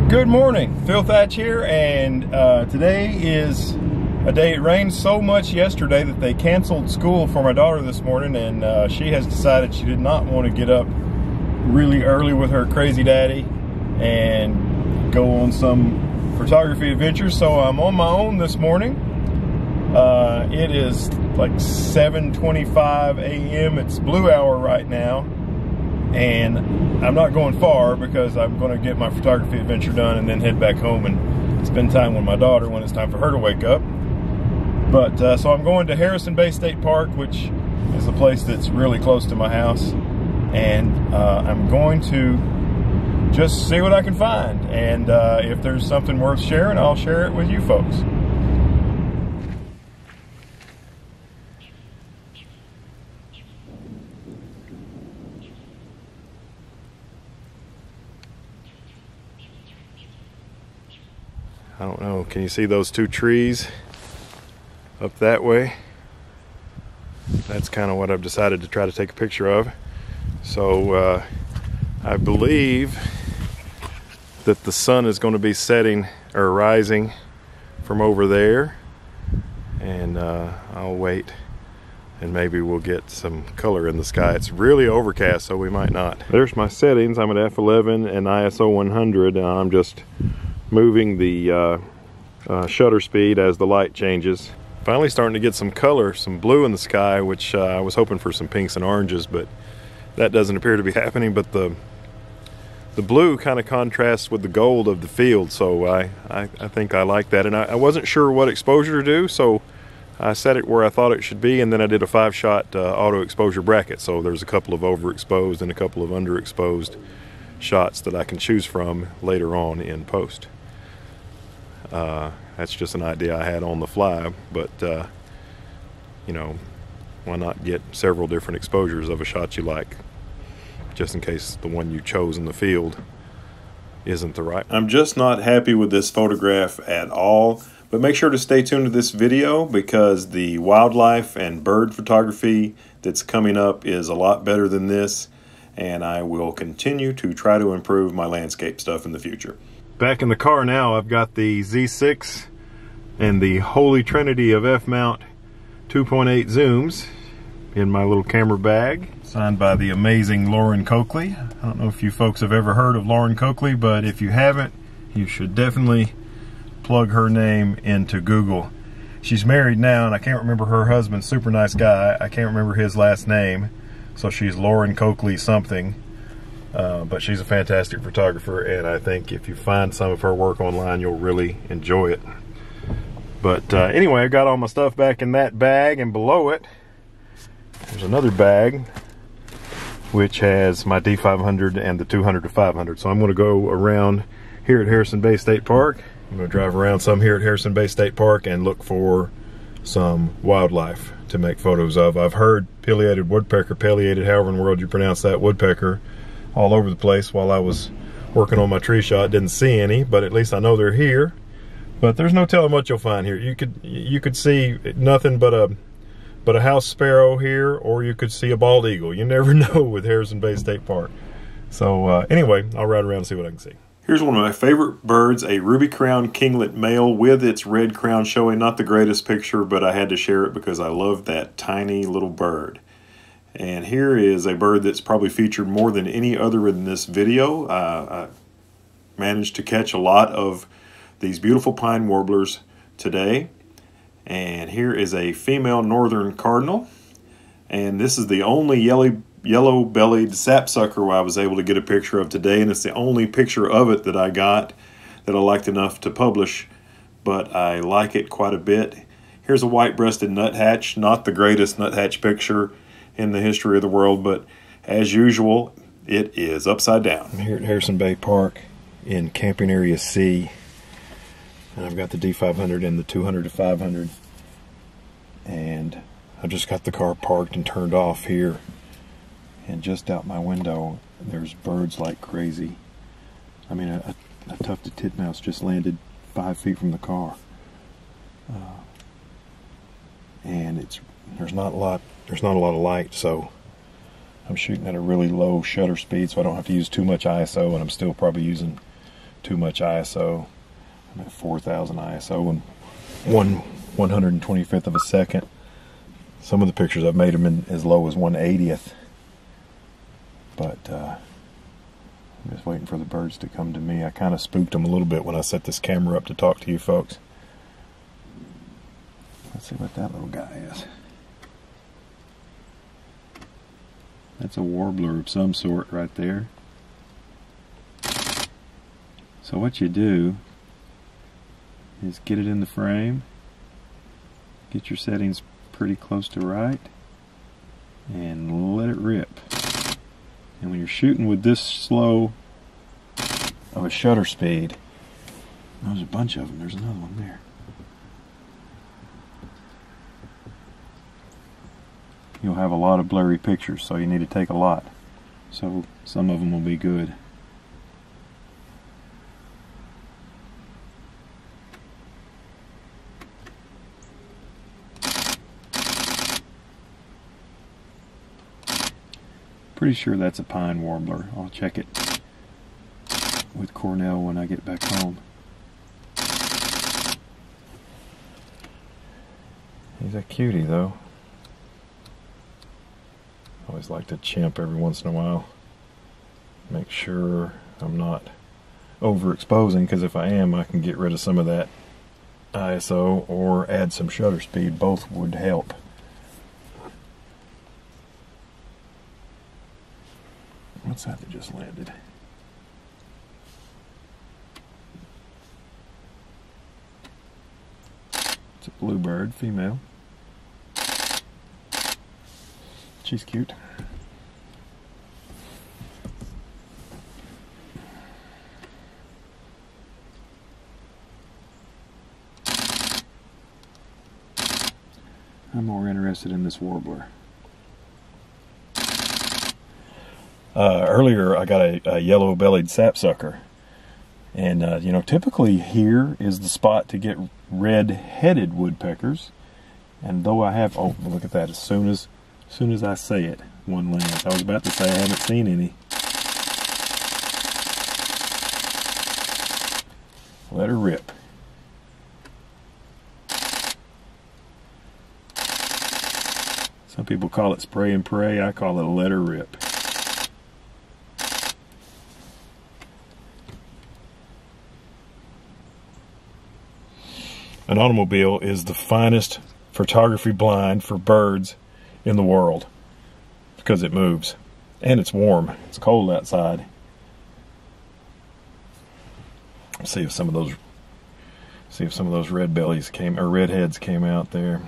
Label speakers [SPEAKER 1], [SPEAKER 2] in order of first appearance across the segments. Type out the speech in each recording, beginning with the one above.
[SPEAKER 1] Good morning, Phil Thatch here, and today is a day. It rained so much yesterday that they canceled school for my daughter this morning, and she has decided she did not want to get up really early with her crazy daddy and go on some photography adventures. So I'm on my own this morning. It is like 7:25 a.m. It's blue hour right now. And I'm not going far because I'm going to get my photography adventure done and then head back home and spend time with my daughter when it's time for her to wake up. But so I'm going to Harrison Bay State Park, which is a place that's really close to my house, and I'm going to just see what I can find, and if there's something worth sharing, I'll share it with you folks. I don't know, can you see those two trees up that way? That's kind of what I've decided to try to take a picture of. So I believe that the sun is going to be setting or rising from over there, and I'll wait and maybe we'll get some color in the sky. It's really overcast, so we might not. There's my settings. I'm at f11 and ISO 100, and I'm just moving the shutter speed as the light changes. Finally starting to get some color, some blue in the sky, which I was hoping for some pinks and oranges, but that doesn't appear to be happening. But the blue kind of contrasts with the gold of the field, so I think I like that. And I wasn't sure what exposure to do, so I set it where I thought it should be, and then I did a 5-shot auto exposure bracket. So there's a couple of overexposed and a couple of underexposed shots that I can choose from later on in post. That's just an idea I had on the fly, but you know, why not get several different exposures of a shot you like, just in case the one you chose in the field isn't the right. I'm just not happy with this photograph at all, but make sure to stay tuned to this video because the wildlife and bird photography that's coming up is a lot better than this, and I will continue to try to improve my landscape stuff in the future. Back in the car now, I've got the Z6 and the holy trinity of F-mount 2.8 zooms in my little camera bag, signed by the amazing Lauren Coakley. I don't know if you folks have ever heard of Lauren Coakley, but if you haven't, you should definitely plug her name into Google. She's married now, and I can't remember her husband. Super nice guy. I can't remember his last name, so she's Lauren Coakley something. But she's a fantastic photographer, and I think if you find some of her work online, you'll really enjoy it. But anyway, I got all my stuff back in that bag, and below it, there's another bag which has my D500 and the 200 to 500. So I'm going to go around here at Harrison Bay State Park. I'm going to drive around some here at Harrison Bay State Park and look for some wildlife to make photos of. I've heard pileated woodpecker, pileated, however in the world you pronounce that, woodpecker, all over the place while I was working on my tree shot. Didn't see any, but at least I know they're here. But there's no telling what you'll find here. You could see nothing but a house sparrow here, or you could see a bald eagle. You never know with Harrison Bay State Park. So anyway, I'll ride around and see what I can see. Here's one of my favorite birds, a ruby-crowned kinglet male with its red crown showing. Not the greatest picture, but I had to share it because I love that tiny little bird. And here is a bird that's probably featured more than any other in this video. I managed to catch a lot of these beautiful pine warblers today. And here is a female northern cardinal. And this is the only yellow-bellied sapsucker I was able to get a picture of today. And it's the only picture of it that I got that I liked enough to publish. But I like it quite a bit. Here's a white-breasted nuthatch. Not the greatest nuthatch picture in the history of the world, but as usual, it is upside down. I'm here at Harrison Bay Park in Camping Area C, and I've got the D500 and the 200 to 500, and I just got the car parked and turned off here, and just out my window there's birds like crazy. I mean, a tufted titmouse just landed 5 feet from the car, and there's not a lot of light, so I'm shooting at a really low shutter speed, so I don't have to use too much ISO, and I'm still probably using too much ISO. I'm at 4,000 ISO and 1/125th of a second. Some of the pictures I've made them in as low as 1/80th. But I'm just waiting for the birds to come to me. I kind of spooked them a little bit when I set this camera up to talk to you folks. Let's see what that little guy is. That's a warbler of some sort right there. So what you do is get it in the frame, get your settings pretty close to right, and let it rip. And when you're shooting with this slow of a shutter speed, there's a bunch of them, there's another one there. You'll have a lot of blurry pictures, so you need to take a lot. So some of them will be good. Pretty sure that's a pine warbler. I'll check it with Cornell when I get back home. He's a cutie though. I always like to chimp every once in a while. Make sure I'm not overexposing, because if I am, I can get rid of some of that ISO or add some shutter speed. Both would help. What's that just landed? It's a bluebird, female. She's cute. I'm more interested in this warbler. Earlier I got a yellow-bellied sapsucker, and you know, typically here is the spot to get red-headed woodpeckers. And though I have, oh look at that, as soon as I say it, one lands. I was about to say I haven't seen any. Let her rip. Some people call it spray and pray. I call it let her rip. An automobile is the finest photography blind for birds in the world, because it moves and it's warm. It's cold outside. Let's see if some of those red bellies came, or red heads came out there.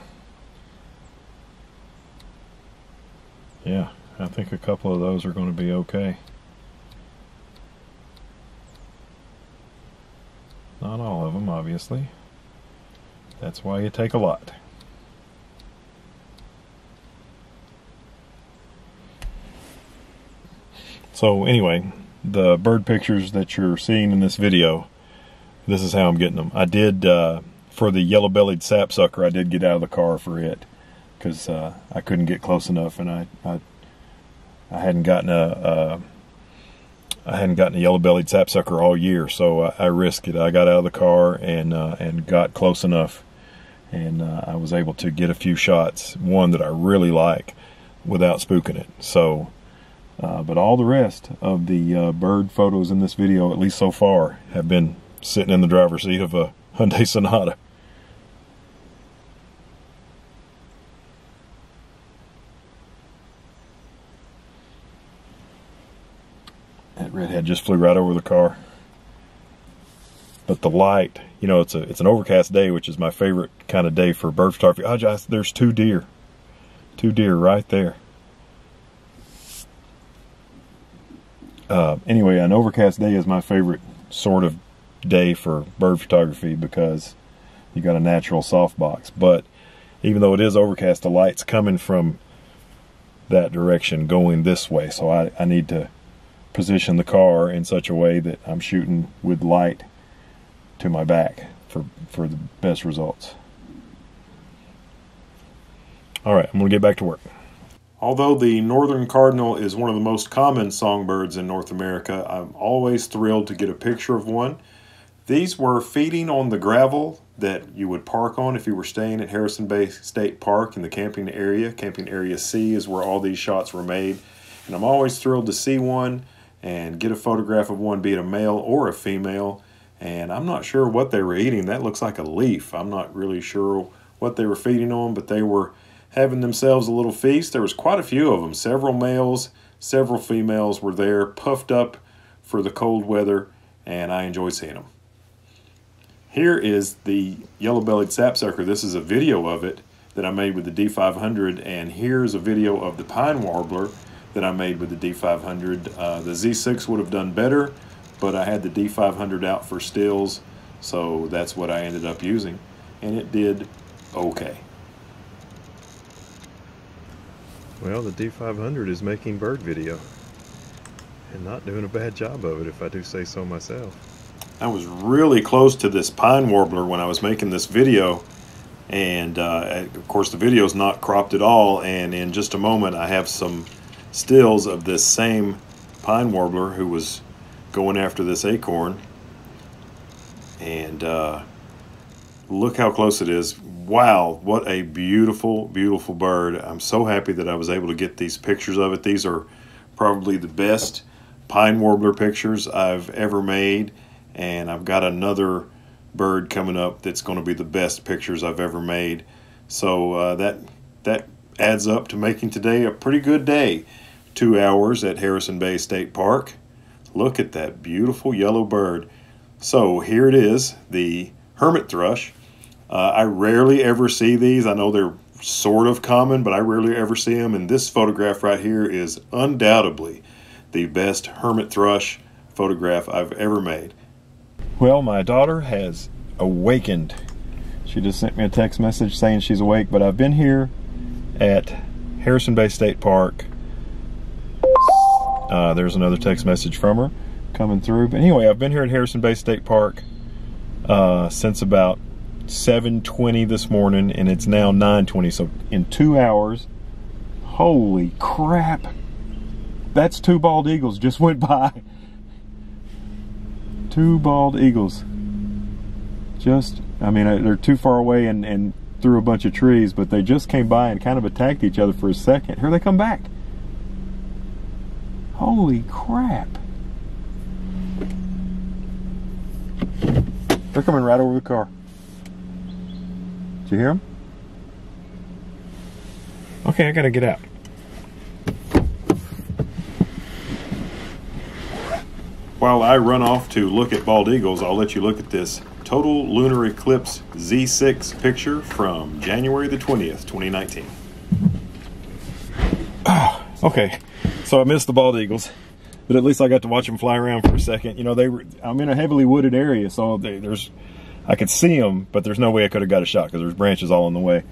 [SPEAKER 1] Yeah, I think a couple of those are going to be okay. Not all of them, obviously. That's why you take a lot. So anyway, the bird pictures that you're seeing in this video, this is how I'm getting them. I did, for the yellow-bellied sapsucker, I did get out of the car for it, because I couldn't get close enough, and I hadn't gotten a yellow-bellied sapsucker all year, so I risked it. I got out of the car and got close enough, and I was able to get a few shots, one that I really like, without spooking it. So, but all the rest of the bird photos in this video, at least so far, have been sitting in the driver's seat of a Hyundai Sonata. That redhead just flew right over the car. But the light, you know, it's an overcast day, which is my favorite kind of day for bird photography. Oh, there's two deer right there. Anyway, an overcast day is my favorite sort of day for bird photography, because you got a natural softbox. But even though it is overcast, the light's coming from that direction going this way, so I need to position the car in such a way that I'm shooting with light to my back for the best results. Alright, I'm going to get back to work. Although the northern cardinal is one of the most common songbirds in North America, I'm always thrilled to get a picture of one. These were feeding on the gravel that you would park on if you were staying at Harrison Bay State Park in the camping area. Camping Area C is where all these shots were made. And I'm always thrilled to see one and get a photograph of one, be it a male or a female. And I'm not sure what they were eating. That looks like a leaf. I'm not really sure what they were feeding on, but they were having themselves a little feast. There was quite a few of them. Several males, several females were there, puffed up for the cold weather, and I enjoyed seeing them. Here is the yellow-bellied sapsucker. This is a video of it that I made with the D500, and here's a video of the pine warbler that I made with the D500. The Z6 would have done better, but I had the D500 out for stills, so that's what I ended up using, and it did okay. Well, the D500 is making bird video and not doing a bad job of it, if I do say so myself. I was really close to this pine warbler when I was making this video, and of course the video is not cropped at all, and in just a moment I have some stills of this same pine warbler who was going after this acorn, and look how close it is. Wow, what a beautiful, beautiful bird. I'm so happy that I was able to get these pictures of it. These are probably the best pine warbler pictures I've ever made, and I've got another bird coming up that's going to be the best pictures I've ever made. So that adds up to making today a pretty good day. 2 hours at Harrison Bay State Park. Look at that beautiful yellow bird. So here it is, the hermit thrush. I rarely ever see these. I know they're sort of common, but I rarely ever see them, and this photograph right here is undoubtedly the best hermit thrush photograph I've ever made. Well, my daughter has awakened. She just sent me a text message saying she's awake, but I've been here at Harrison Bay State Park. There's another text message from her coming through. But anyway, I've been here at Harrison Bay State Park since about 7:20 this morning, and it's now 9:20. So in 2 hours, holy crap, that's 2 bald eagles just went by. 2 bald eagles. Just, I mean, they're too far away and through a bunch of trees, but they just came by and kind of attacked each other for a second. Here they come back. Holy crap. They're coming right over the car. Did you hear them? Okay, I gotta get out. While I run off to look at bald eagles, I'll let you look at this total lunar eclipse Z6 picture from January the 20th, 2019. Okay, so I missed the bald eagles, but at least I got to watch them fly around for a second. You know, I'm in a heavily wooded area, so I could see them, but there's no way I could have got a shot because there's branches all in the way.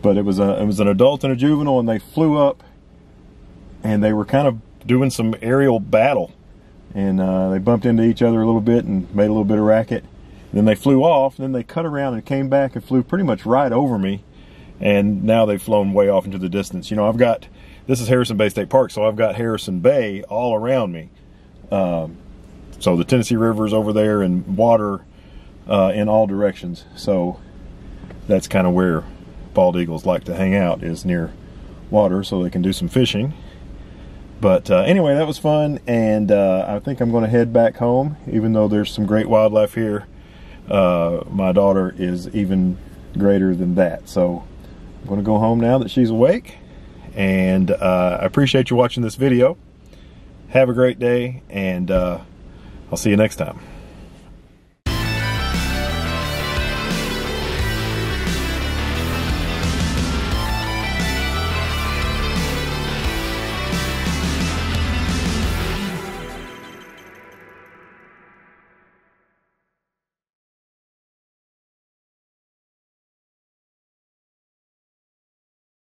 [SPEAKER 1] But it was an adult and a juvenile, and they flew up, and they were kind of doing some aerial battle, and they bumped into each other a little bit and made a little bit of racket. And then they flew off, and then they cut around and came back and flew pretty much right over me, and now they've flown way off into the distance. You know, this is Harrison Bay State Park, so I've got Harrison Bay all around me. So the Tennessee River is over there, and water in all directions. So that's kind of where bald eagles like to hang out, is near water, so they can do some fishing. But anyway, that was fun, and I think I'm going to head back home, even though there's some great wildlife here. My daughter is even greater than that. So I'm going to go home now that she's awake, and I appreciate you watching this video. Have a great day, and I'll see you next time.